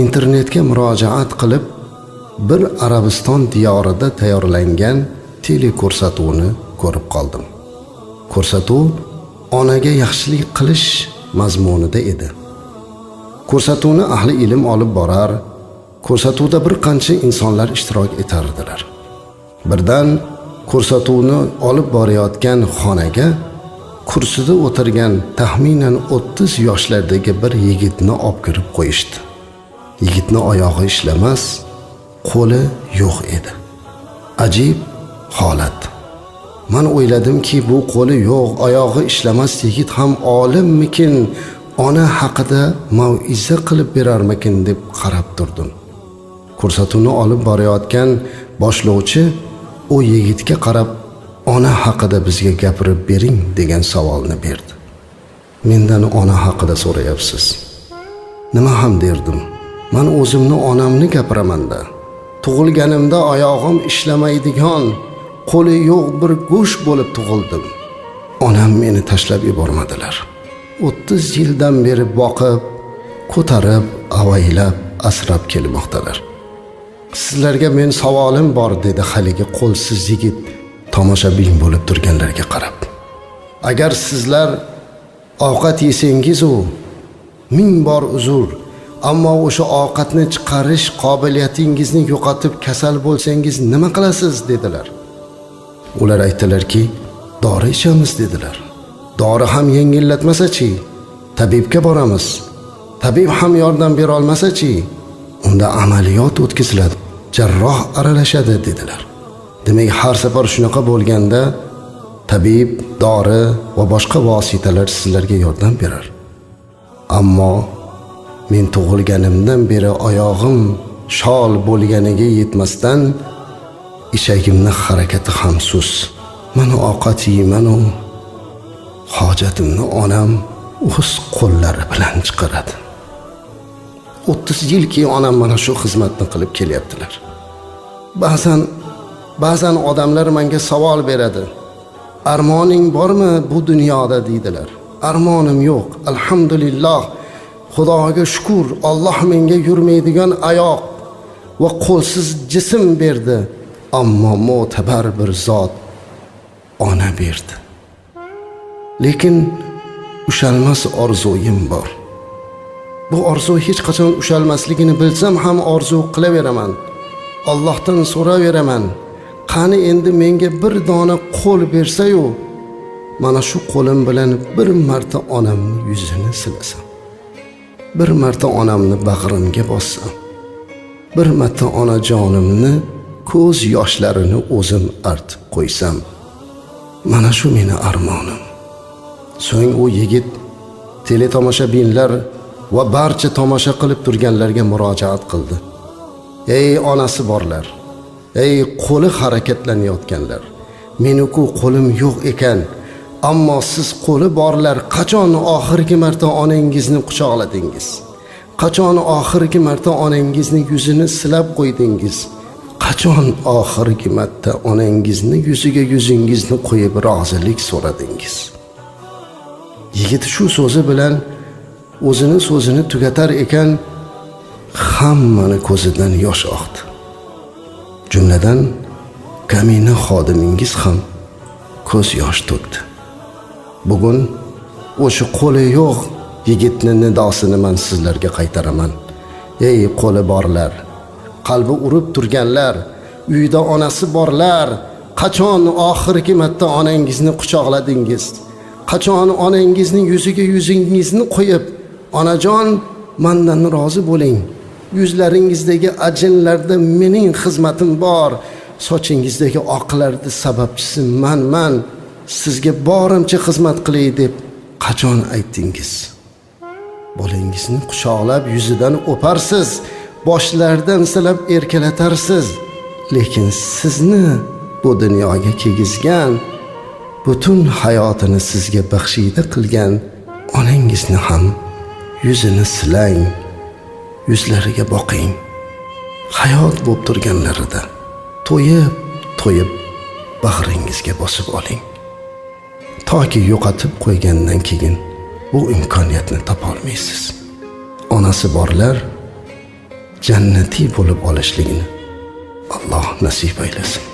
internetga murojaat qilib bir Arabiston diyorida tayyorlangan teleko'rsatuvni ko'rib qoldim. Ko'rsatuv onaga yaxshilik qilish mazmunida edi. Ko'rsatuvni ahli ilm olib borar, ko'rsatuvda bir qancha insonlar ishtirok etardilar. Birdan ko'rsatuvni olib borayotgan xonaga kursida o'tirgan taxminan 30 yoshlardagi bir yigitni olib kirib qo'yishdi. Yigitni oyog'i ishlamas, qo'li yo'q edi. Ajib holat. Men o'yladimki, bu qo'li yo'q, oyog'i ishlamas yigit ham olimmikin, ona haqida mau'iza qilib berarmikin deb qarab turdim. Ko'rsatuvni olib borayotgan boshlovchi o yigitga qarab, ona haqida bizga gapirib bering degan savolni berdi. Mendan ona haqida so'rayapsiz. Nima ham derdim? Men o'zimni onamni gapiraman-da. Tug'ilganimda oyog'im ishlamaydigan, qo'li yo'q bir go'sht bo'lib tug'ildim. Onam meni tashlab yubormadilar. 30 yildan beri boqib, ko'tarib, avaylab, asrab kelmoqdalar. Sizlarga men savolim bor, dedi haligi qo'lsiz yigit tomoshabin bo'lib turganlarga qarab. Agar sizlar ovqat yesangiz-u, ming bor uzr, ammo o'sha ovqatni chiqarish qobiliyatingizni yo'qotib kasal bo'lsangiz nima qilasiz dedilar. Ular aytdilarki, dori ichamiz dedilar. Dori ham yengillatmasa-chi, tabibga boramiz. Tabib ham yordam bera olmasa-chi, unda amaliyot o'tkaziladi, jarroh aralashadi dedilar. Demak, har safar shunaqa bo'lganda tabib, dori va boshqa vositalar sizlarga yordam berar. Ammo men tug'ilganimdan beri oyog'im shol bo'lganiga yetmasdan ichagimni harakati ham sus. Mana ovqat yeyman-u, hojatimni onam o'z qo'llari bilan chiqaradi. 30 yilki onam mana shu xizmatni qilib kelyaptilar. Ba'zan odamlar menga savol beradi. Armoning bormi bu dunyoda deydilar. Armonim yo'q, alhamdulillah. Xudoga shukr, Alloh menga yurmaydigan oyoq va qo'lsiz jism berdi. Ammo mo'tabar bir zot ona berdi. Lekin ushalmas orzuyim bor. Bu orzu hech qachon ushalmasligini bilsam ham orzu qilaveraman. Allohdan so'raveraman. Qani endi menga bir dona qo'l bersa-yu, mana shu qo'lim bilan bir marta onamning yuzini silasam. Bir marta onamni bag'rimga bossam. Bir marta onajonimni ko'z yoshlarini o'zim artib qo'ysam. Mana shu meni armonim. So'ng u yigit teletomoshabinlar va barcha tomosha qilib turganlarga murojaat qildi. Ey onasi borlar, ey qo'li harakatlanayotganlar, meni-ku qo'lim yo'q ekan, ammo siz qo'li borlar, qachon oxirgi marta onangizni quchoqladingiz? Qachon oxirgi marta onangizni yuzini silab qo'ydingiz? Qachon oxirgi marta onangizni yuziga yuzingizni qo'yib rozilik so'radingiz? Yigit shu so'zi bilan o'zini so'zini tugatar ekan, hammani ko'zidan yosh oqdi. Jumladan kamina xodimingiz ham ko'z yosh to'kdi. Bugun o'sha qo'li yo'q yigitni nidosini men sizlarga qaytaraman. Ey qo'li borlar, qalbi urib turganlar, uyda onasi borlar, qachon oxirgi marta onangizni quchoqladingiz? Qachon onangizning yuziga yuzingizni qo'yib, onajon, mendan rozi bo'ling. Yuzlaringizdagi ajinlarda mening xizmatim bor. Sochingizdagi oqlarda sababchisi men. Sizga borimcha xizmat qilay deb qachon aytdingiz? Bolangizni quchoqlab yuzidan o'parsiz, boshlaridan silab erkalatarsiz. Lekin sizni bu dunyoga kelgizgan, butun hayotini sizga baxshida qilgan onangizni ham yuzini silang, yuzlariga boqing. Hayot bo'lib turganlarida to'yib bag'ringizga bosib oling. Toki yo'qotib qo'ygandan keyin bu imkoniyatni topa olmaysiz. Onasi borlar, jannatiy bo'lib olishligini Alloh nasib aylasin.